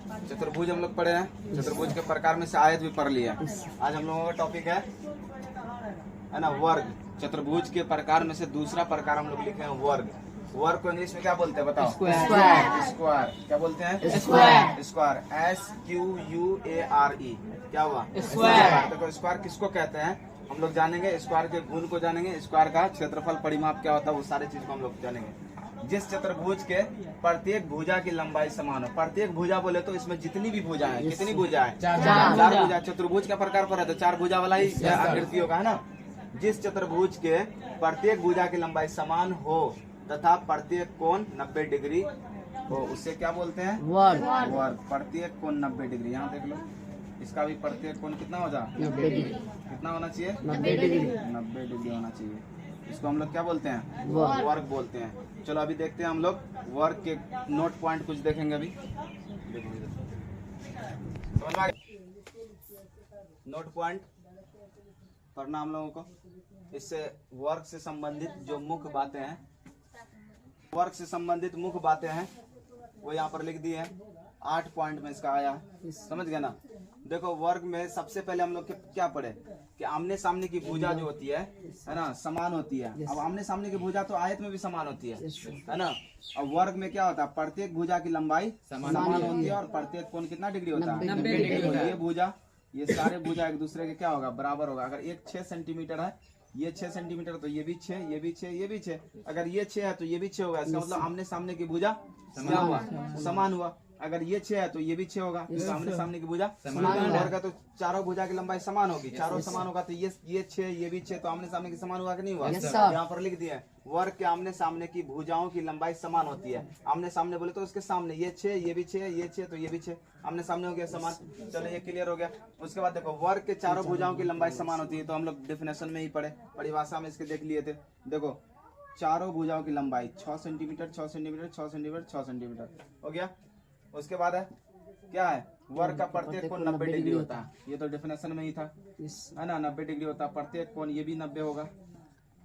चतुर्भुज हम लोग पढ़े हैं, चतुर्भुज के प्रकार में से आयत भी पढ़ लिया। आज हम लोगों का टॉपिक है ना वर्ग। चतुर्भुज के प्रकार में से दूसरा प्रकार हम लोग लिखे हैं वर्ग। वर्ग को इंग्लिश में क्या बोलते हैं बताओ? स्क्वायर। क्या बोलते हैं? स्क्वायर। SQUARE। क्या हुआ? स्क्वायर। देखो स्क्वायर किसको कहते हैं हम लोग जानेंगे, स्क्वायर के गुण को जानेंगे, स्क्वायर का क्षेत्रफल परिमाप क्या होता है वो सारे चीज को हम लोग जानेंगे। जिस चतुर्भुज के प्रत्येक भुजा की लंबाई समान हो। प्रत्येक भुजा बोले तो इसमें जितनी भी भुजा है, कितनी भुजा है? चार भुजा। चतुर्भुज का प्रकार पर है तो चार भुजा वाला ही आकृति होगा, है ना। जिस चतुर्भुज के प्रत्येक भुजा की लंबाई समान हो तथा प्रत्येक कोण 90 डिग्री हो, उससे क्या बोलते हैं? वर्ग। प्रत्येक कोण 90 डिग्री। यहाँ देख लो, इसका भी प्रत्येक कोण कितना हो जाए? 90 डिग्री। कितना होना चाहिए? 90 डिग्री। 90 डिग्री होना चाहिए। इसको हम लोग क्या बोलते हैं? वर्ग बोलते हैं। चलो अभी देखते हैं हम लोग वर्ग के नोट पॉइंट कुछ देखेंगे अभी। नोट पॉइंट पढ़ना हम लोगों को। इससे वर्ग से संबंधित जो मुख्य बातें हैं, वर्ग से संबंधित मुख्य बातें हैं वो यहाँ पर लिख दिए हैं। 8 पॉइंट में इसका आया, समझ गए ना। देखो वर्ग में सबसे पहले हम लोग क्या पढ़े कि आमने सामने की भुजा जो होती है ना, समान होती है। अब आमने सामने की भुजा तो आयत में भी समान होती है ना। अब वर्ग में क्या होता है? प्रत्येक भुजा की लंबाई समान होती है और प्रत्येक कोण कितना डिग्री होता है? 90 डिग्री। ये भुजा, ये सारे भुजा एक दूसरे के क्या होगा? बराबर होगा। अगर एक 6 सेंटीमीटर है, ये 6 सेंटीमीटर, तो ये भी 6, ये भी 6, ये भी 6। अगर ये 6 है तो ये भी 6 होगा। इसका मतलब आमने सामने की भुजा क्या हुआ? समान हुआ। अगर ये 6 है तो ये भी 6 होगा। आमने सामने की भुजा समान होगा तो चारों भुजा की लंबाई समान होगी। चारों समान होगा तो ये 6, ये भी 6, तो आमने सामने की समान हुआ कि नहीं हुआ? यहाँ पर लिख दिया है वर्ग के आमने सामने की भुजाओं की लंबाई समान होती है। आमने सामने बोले तो उसके सामने ये 6, ये भी 6, ये 6, तो ये भी 6, आमने सामने हो गया समान। चलो ये क्लियर हो गया। उसके बाद देखो वर्ग के चारों भुजाओं की लंबाई समान होती है, तो हम लोग डेफिनेशन में ही पढ़े, परिभाषा में इसके देख लिए थे। देखो चारों भुजाओं की लंबाई 6 सेंटीमीटर, 6 सेंटीमीटर, 6 सेंटीमीटर, 6 सेंटीमीटर हो गया। उसके बाद है क्या है? वर्ग का प्रत्येक कोण 90 डिग्री होता है। ये तो डेफिनेशन में ही था, है ना। 90 डिग्री होता है प्रत्येक कोण। ये भी 90 होगा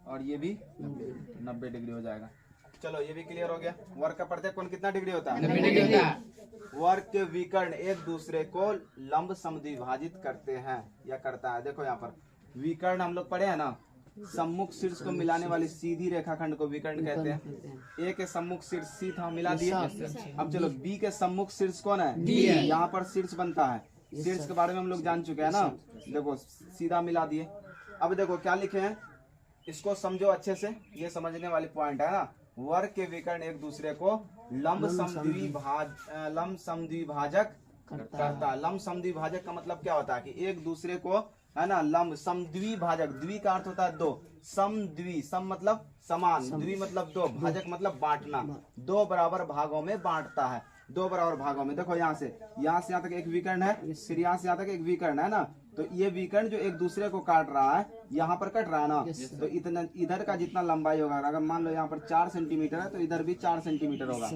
और ये भी 90 डिग्री हो जाएगा। चलो ये भी क्लियर हो गया। वर्ग का प्रत्येक कोण कितना डिग्री होता है? 90 डिग्री। वर्ग के विकर्ण एक दूसरे को लंब समद्विभाजित करते हैं या करता है। देखो यहाँ पर विकर्ण हम लोग पढ़े हैं ना, सम्मुख शीर्ष को मिलाने वाली सीधी रेखाखंड को विकर्ण कहते हैं। ए के सम्मुख शीर्ष सी था, मिला दिए। अब चलो बी के सम्मुख शीर्ष कौन है? डी है। यहाँ पर शीर्ष बनता है। शीर्ष के बारे में हम लोग जान चुके हैं ना। देखो सीधा मिला दिए। अब देखो क्या लिखे हैं, इसको समझो अच्छे से, ये समझने वाली पॉइंट है ना। वर्ग के विकर्ण एक दूसरे को लंब समद्विभाजक करता है। लंब समद्विभाजक का मतलब क्या होता है कि एक दूसरे को, है ना, लंब समद्विभाजक। द्वि का अर्थ होता है दो, समद्वि, सम मतलब समान, द्वि मतलब दो, भाजक मतलब बांटना। 2 बराबर भागों में बांटता है। 2 बराबर भागों में। देखो यहाँ से यहाँ तक एक विकर्ण है, फिर यहाँ से यहाँ तक एक विकर्ण है ना। तो ये विकर्ण जो एक दूसरे को काट रहा है, यहाँ पर कट रहा है ना, तो इतना इधर का जितना लंबाई होगा, अगर मान लो यहाँ पर 4 सेंटीमीटर है तो इधर भी 4 सेंटीमीटर होगा।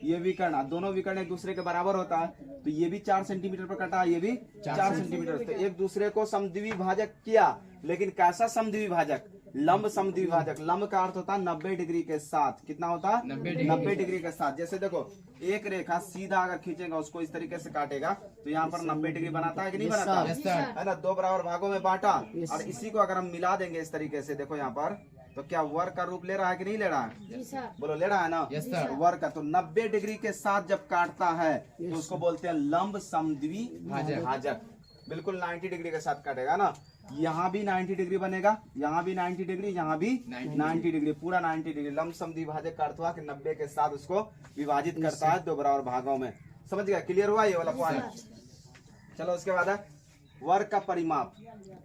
ये विकर्ण, दोनों विकर्ण एक दूसरे के बराबर होता है, तो ये भी 4 सेंटीमीटर पर कटा, ये भी 4 सेंटीमीटर। तो एक दूसरे को समद्विभाजक किया, लेकिन कैसा समद्विभाजक? लंब समद्विभाजक। लंब का अर्थ होता है 90 डिग्री के साथ। कितना होता है? 90 डिग्री के साथ। जैसे देखो एक रेखा सीधा अगर खींचेगा, उसको इस तरीके से काटेगा, तो यहाँ पर 90 डिग्री बनाता है कि नहीं बनाता? है ना। 2 बराबर भागों में बांटा, और इसी को अगर हम मिला देंगे इस तरीके से, देखो यहाँ पर, तो क्या वर्ग का रूप ले रहा है कि नहीं ले रहा है? बोलो ले रहा है ना। वर्ग का तो 90 डिग्री के साथ जब काटता है तो उसको बोलते हैं लंब समद्विभाजक। बिल्कुल 90 डिग्री के साथ काटेगा ना। यहाँ भी 90 डिग्री बनेगा, यहाँ भी 90 डिग्री, यहाँ भी 90 डिग्री, पूरा 90 डिग्री। लंब समद्विभाजक का अर्थ हुआ कि 90 के साथ उसको विभाजित करता है 2 बराबर भागों में। समझ गया? क्लियर हुआ ये वाला पॉइंट? चलो उसके बाद है वर्ग का परिमाप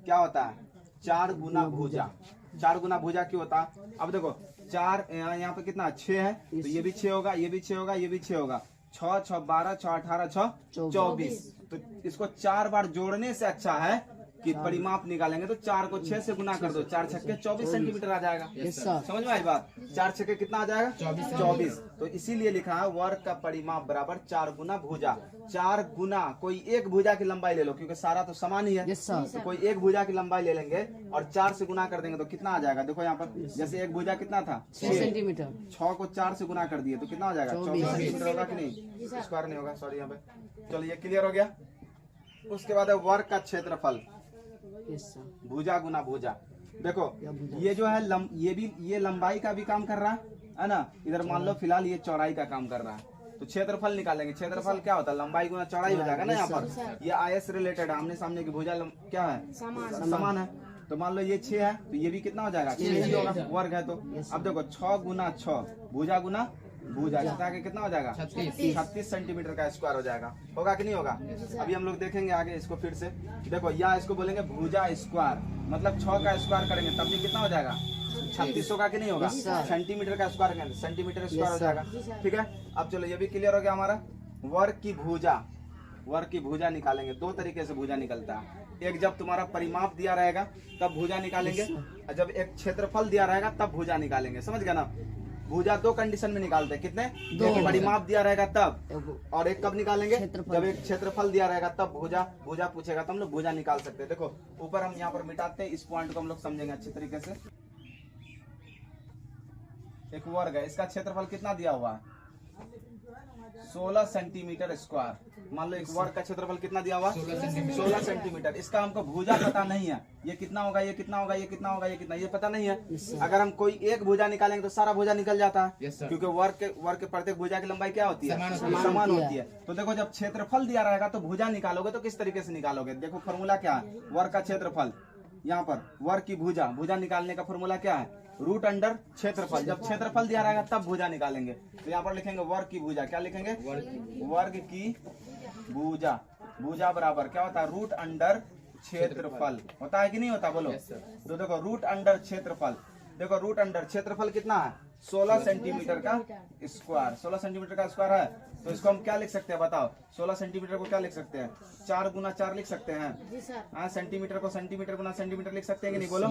क्या होता है? 4 गुना भुजा। 4 गुना भुजा क्यों होता है? अब देखो 4 यहाँ पे कितना 6 है, तो ये भी 6 होगा, ये भी 6 होगा, ये भी 6 होगा। 6 6 12, 6 18, 6 24। तो इसको 4 बार जोड़ने से अच्छा है कि परिमाप निकालेंगे तो 4 को 6 से गुना कर दो, 4 छक्के 24 सेंटीमीटर आ जाएगा। समझ में आई बात? 4 छक्के कितना आ जाएगा? 24। तो इसीलिए लिखा है वर्ग का परिमाप बराबर 4 गुना भुजा। 4 गुना कोई एक भुजा की लंबाई ले लो, क्योंकि सारा तो समान ही है। तो कोई एक भुजा की लंबाई ले लेंगे और 4 से गुना कर देंगे तो कितना आ जाएगा? देखो यहाँ पर जैसे एक भुजा कितना था? 6 सेंटीमीटर। 6 को 4 से गुना कर दिए तो कितना हो जाएगा? 24 सेंटीमीटर होगा कि नहीं? स्क्वायर नहीं होगा, सॉरी यहाँ पे। चलो ये क्लियर हो गया। उसके बाद है वर्ग का क्षेत्रफल, भुजा गुना भुजा। देखो ये जो है ये लंबाई का भी काम कर रहा है ना। इधर मान लो फिलहाल ये चौड़ाई का काम कर रहा है, तो क्षेत्रफल निकालेंगे। क्षेत्रफल क्या होता है? लंबाई गुना चौड़ाई हो जाएगा ना। यहाँ पर ये आयत से रिलेटेड है, आमने सामने की भुजा क्या है? समान है। तो मान लो ये 6 है तो ये भी कितना हो जाएगा? 6 ही होगा, वर्ग है। तो अब देखो 6 गुना 6 भुजा गुना भुजा कितना हो जाएगा? 36 सेंटीमीटर का स्क्वायर हो जाएगा। होगा कि नहीं होगा? अभी हम लोग देखेंगे आगे इसको फिर से। देखो या इसको बोलेंगे भुजा स्क्वायर, मतलब 6 का स्क्वायर करेंगे तब भी कितना हो जाएगा? 36 होगा कि नहीं होगा? सेंटीमीटर का स्क्वायर करेंगे सेंटीमीटर स्क्वायर हो जाएगा। ठीक है, अब चलो ये भी क्लियर हो गया हमारा। वर्ग की भुजा निकालेंगे। 2 तरीके से भुजा निकलता है। एक जब तुम्हारा परिमाप दिया रहेगा तब भुजा निकालेंगे, और जब एक क्षेत्रफल दिया रहेगा तब भुजा निकालेंगे। समझ गया ना? भुजा 2 कंडीशन में निकालते हैं। कितने? एक परिमाप दिया रहेगा तब, और एक कब निकालेंगे? जब एक क्षेत्रफल दिया रहेगा तब भुजा पूछेगा तो हम लोग भुजा निकाल सकते हैं। देखो ऊपर हम यहाँ पर मिटाते हैं, इस पॉइंट को हम लोग समझेंगे अच्छी तरीके से। एक वर्ग है, इसका क्षेत्रफल कितना दिया हुआ है? 16 सेंटीमीटर स्क्वायर। मान लो एक वर्ग का क्षेत्रफल कितना दिया हुआ? 16 सेंटीमीटर। इसका हमको भुजा पता नहीं है, ये कितना होगा, ये कितना होगा, ये कितना होगा, ये कितना, ये पता नहीं है। अगर हम कोई एक भुजा निकालेंगे तो सारा भुजा निकल जाता है, क्योंकि वर्ग के प्रत्येक भुजा की लंबाई क्या होती है? समान होती है। तो देखो जब क्षेत्रफल दिया रहेगा तो भुजा निकालोगे तो किस तरीके से निकालोगे? देखो फॉर्मूला क्या है? वर्ग का क्षेत्रफल, यहाँ पर वर्ग की भुजा निकालने का फॉर्मूला क्या है? रूट अंडर क्षेत्रफल। जब क्षेत्रफल दिया रहेगा तब भुजा निकालेंगे। तो यहाँ पर लिखेंगे वर्ग की भुजा। क्या लिखेंगे? वर्ग की भुजा बराबर क्या होता है? रूट अंडर क्षेत्रफल। होता है कि नहीं होता? बोलो। तो देखो रूट अंडर क्षेत्रफल, देखो रूट अंडर क्षेत्रफल कितना है? 16 सेंटीमीटर का स्क्वायर। 16 सेंटीमीटर का स्क्वायर है, तो इसको हम क्या लिख सकते हैं बताओ? 16 सेंटीमीटर को क्या लिख सकते हैं? 4 गुना 4 लिख सकते हैं। सेंटीमीटर को सेंटीमीटर गुना सेंटीमीटर लिख सकते हैं कि नहीं? बोलो।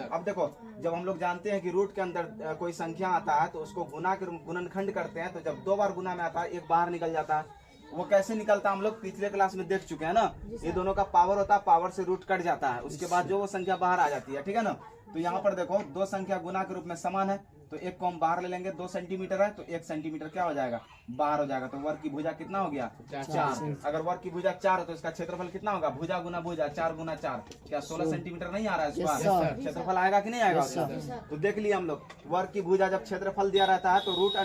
अब देखो जब हम लोग जानते हैं कि रूट के अंदर कोई संख्या आता है तो उसको गुना के गुणनखंड करते हैं, तो जब 2 बार गुना में आता है एक बाहर निकल जाता है। वो कैसे निकलता है हम लोग पिछले क्लास में देख चुके हैं ना। ये दोनों का पावर होता है, पावर से रूट कट जाता है, उसके बाद जो वो संख्या बाहर आ जाती है। ठीक है ना? तो यहाँ पर देखो 2 संख्या गुना के रूप में समान है, तो एक को हम बाहर ले लेंगे। 2 सेंटीमीटर है तो 1 सेंटीमीटर क्या हो जाएगा? बाहर हो जाएगा। तो वर्ग की भुजा कितना हो गया? 4। अगर वर्ग की भुजा 4 है तो इसका क्षेत्रफल कितना होगा? भुजा गुना भुजा 4 गुना 4 क्या 16 सेंटीमीटर नहीं आ रहा है? क्षेत्रफल आएगा कि नहीं आएगा? तो देख लिया हम लोग, वर्ग की भुजा जब क्षेत्रफल दिया रहता है तो रूट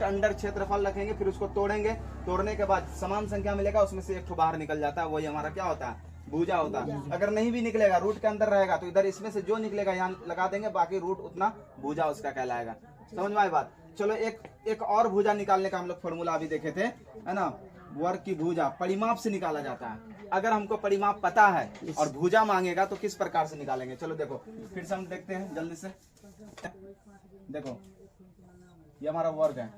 अंडर क्षेत्रफल रखेंगे, फिर उसको तोड़ेंगे। तोड़ने के बाद समान संख्या मिलेगा, उसमें से एक बाहर निकल जाता है, वही हमारा क्या होता है? भुजा होता है। अगर नहीं भी निकलेगा, रूट के अंदर रहेगा, तो इधर इसमें से जो निकलेगा यहाँ लगा देंगे, बाकी रूट उतना भुजा उसका कहलाएगा। समझ में आई बात? चलो एक और भुजा निकालने का हम लोग फॉर्मूला अभी देखे थे, है ना। वर्ग की भुजा परिमाप से निकाला जाता है। अगर हमको परिमाप पता है और भुजा मांगेगा तो किस प्रकार से निकालेंगे? चलो देखो फिर से हम देखते हैं जल्दी से। देखो ये हमारा वर्ग है,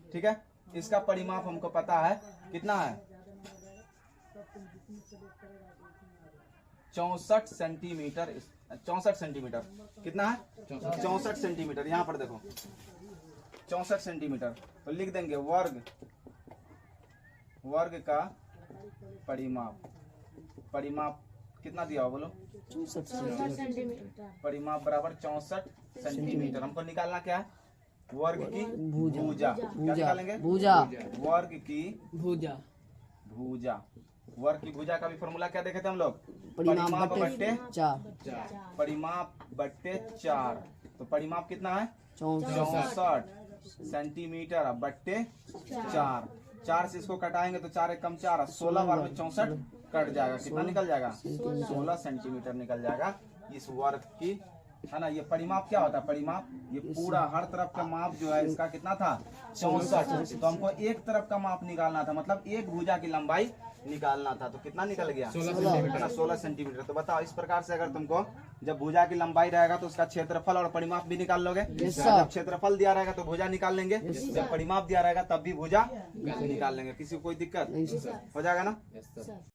ठीक है। इसका परिमाप हमको पता है, कितना है? 64 सेंटीमीटर। 64 सेंटीमीटर कितना है? 64 सेंटीमीटर। यहाँ पर देखो 64 सेंटीमीटर, तो लिख देंगे वर्ग का परिमाप कितना दिया हो बोलो? 64 सेंटीमीटर। परिमाप बराबर 64 सेंटीमीटर। हमको निकालना क्या है? वर्ग की भुजा। क्या निकालेंगे? भुजा। वर्ग की भुजा। वर्ग की भुजा का भी फॉर्मूला क्या देखे थे हम लोग? परिमाप बट्टे 4। परिमाप बट्टे 4। तो परिमाप कितना है? 64 सेंटीमीटर बट्टे 4। 4 से इसको कटाएंगे तो 4 कम 4, 16 बार में 64 कट जाएगा। कितना निकल जाएगा? 16 सेंटीमीटर निकल जाएगा इस वर्ग की, है ना। ये परिमाप क्या होता है? परिमाप ये पूरा हर तरफ का माप जो है इसका कितना था? 64। तो हमको एक तरफ का माप निकालना था, मतलब एक भुजा की लंबाई निकालना था। तो कितना निकल गया? 16 सेंटीमीटर। तो बताओ इस प्रकार से अगर तुमको जब भुजा की लंबाई रहेगा तो उसका क्षेत्रफल और परिमाप भी निकाल लोगे। जब क्षेत्रफल दिया रहेगा तो भुजा निकाल लेंगे, जब परिमाप दिया रहेगा तब भी भुजा निकाल लेंगे। किसी को कोई दिक्कत हो जाएगा ना?